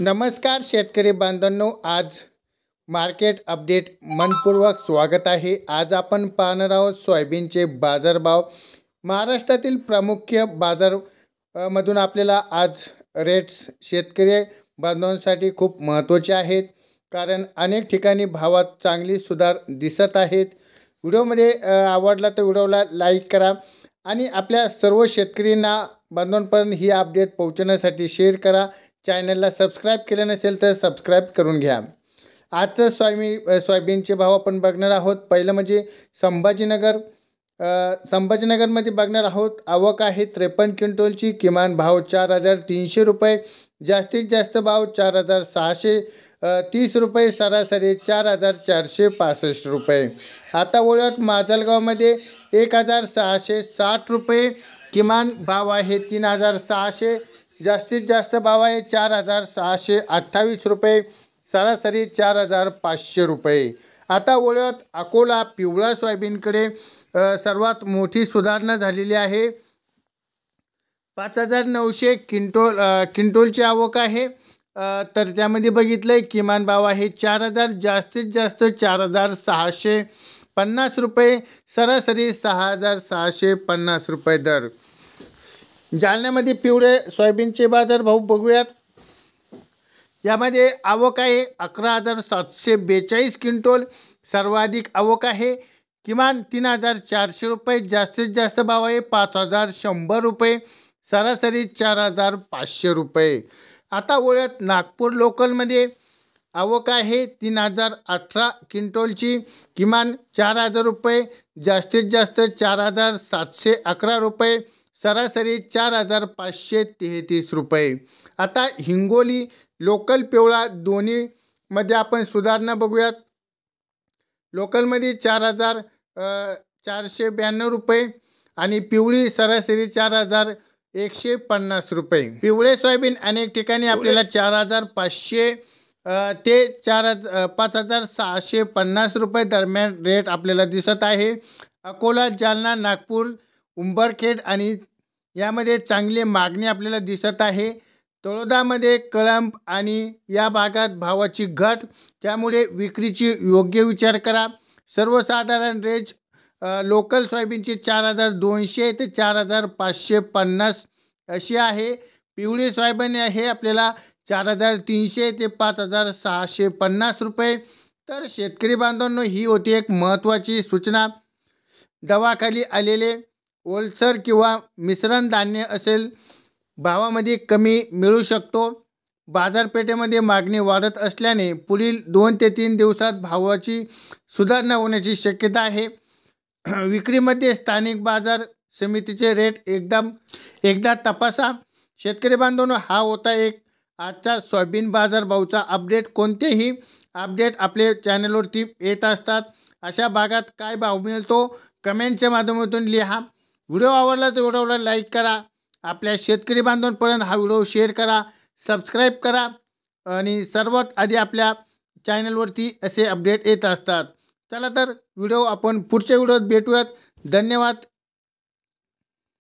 नमस्कार शेतकरी बांधवांनो, आज मार्केट अपडेट मनपूर्वक स्वागत आहे। आज आपण पाहणार आहोत सोयाबीनचे बाजारभाव। महाराष्ट्रातील प्रमुख बाजार मधून आपल्याला आज रेट्स शेतकरी बांधवांसाठी खूप महत्त्वाचे आहेत, कारण अनेक ठिकाणी भावात चांगली सुधार दिसत आहेत। व्हिडिओमध्ये आवडला तर व्हिडिओला लाईक करा आणि आपल्या सर्व शेतकऱ्यांना बांधवांपर्यंत ही अपडेट पोहोचवण्यासाठी शेअर करा। चॅनलला सबस्क्राइब केले नसेल तर सबस्क्राइब करून घ्या। आजचं सोयाबीनचे भाव आपण बघणार आहोत। पहिलं म्हणजे संभाजीनगरमध्ये बघणार आहोत। आवक आहे 53 क्विंटलची। किमान भाव 4300 रुपये, जास्तीत जास्त भाव 4630 रुपये, सरासरी 4465 रुपये। आता वळूयात माजलगावमध्ये 1660 रुपये, किमान भाव आहे 3600, जास्तीत जास्त भाव आहे 4628 रुपये, सरासरी 4500 रुपये। आता वळूयात अकोला पिवळा सोयाबीनकडे। सर्वात मोठी सुधारणा झालेली आहे। 5900 क्विंटलची आवक आहे। तर त्यामध्ये बघितलं किमान भाव आहे 4000, जास्तीत जास्त 4650 रुपये, सरासरी 6650 रुपये दर। जालन्यामध्ये पिवळे सोयाबीनचे बाजार भाव बघूयात। यामध्ये आवक आहे 11742 क्विंटल, सर्वाधिक आवक आहे। किमान 3400 रुपये, जास्तीत जास्त भाव आहे 5100 रुपये, सरासरी 4500 रुपये। आता वळूयात नागपूर लोकलमध्ये। आवक आहे 3018 क्विंटलची, किमान 4000 रुपये, जास्तीत जास्त 4711 रुपये, सरासरी 4533 रुपये। आता हिंगोली लोकल पिवळा दोन्हीमध्ये आपण सुधारणा बघूयात। लोकलमध्ये 4492 रुपये आणि पिवळी सरासरी 4150 रुपये। पिवळे सोयाबीन अनेक ठिकाणी आपल्याला 4500 ते 5650 रुपये दरम्यान रेट आपल्याला दिसत आहे। अकोला, जालना, नागपूर, उंबरखेड आणि यामध्ये चांगली मागणी आपल्याला दिसत आहे। तळोदामध्ये कळंब आणि या भागात भावाची घट, त्यामुळे विक्रीची योग्य विचार करा। सर्वसाधारण रेट लोकल सोयाबीनची 4200 ते 4550 अशी आहे। पिवळी सोयाबीन हे आपल्याला 4300 ते 5650 रुपये। तर शेतकरी बांधवांनो, ही होती एक महत्त्वाची सूचना। दवाखाली आलेले ओलसर किंवा मिश्रण धान्य असेल भावामध्ये कमी मिळू शकतो। बाजारपेठेमध्ये मागणी वाढत असल्याने पुढील 2 ते 3 दिवसात भावाची सुधारणा होण्याची शक्यता आहे। विक्रीमध्ये स्थानिक बाजार समितीचे रेट एकदा तपासा। शेतकरी बांधवांनो, हा होता एक आजचा सोयाबीन बाजार भावाचा अपडेट। कोणतेही अपडेट आपले चॅनलवरती येत असतात। अशा भागात काय भाव मिळतो कमेंटच्या माध्यमातून लिहा। व्हिडिओ आवडला तर व्हिडिओला लाईक करा। आपल्या शेतकरी बांधवांपर्यंत हा व्हिडिओ शेअर करा, सबस्क्राईब करा आणि सर्वात आधी आपल्या चॅनलवरती असे अपडेट येत असतात। चला तर आपण पुढच्या व्हिडिओत भेटूयात। धन्यवाद।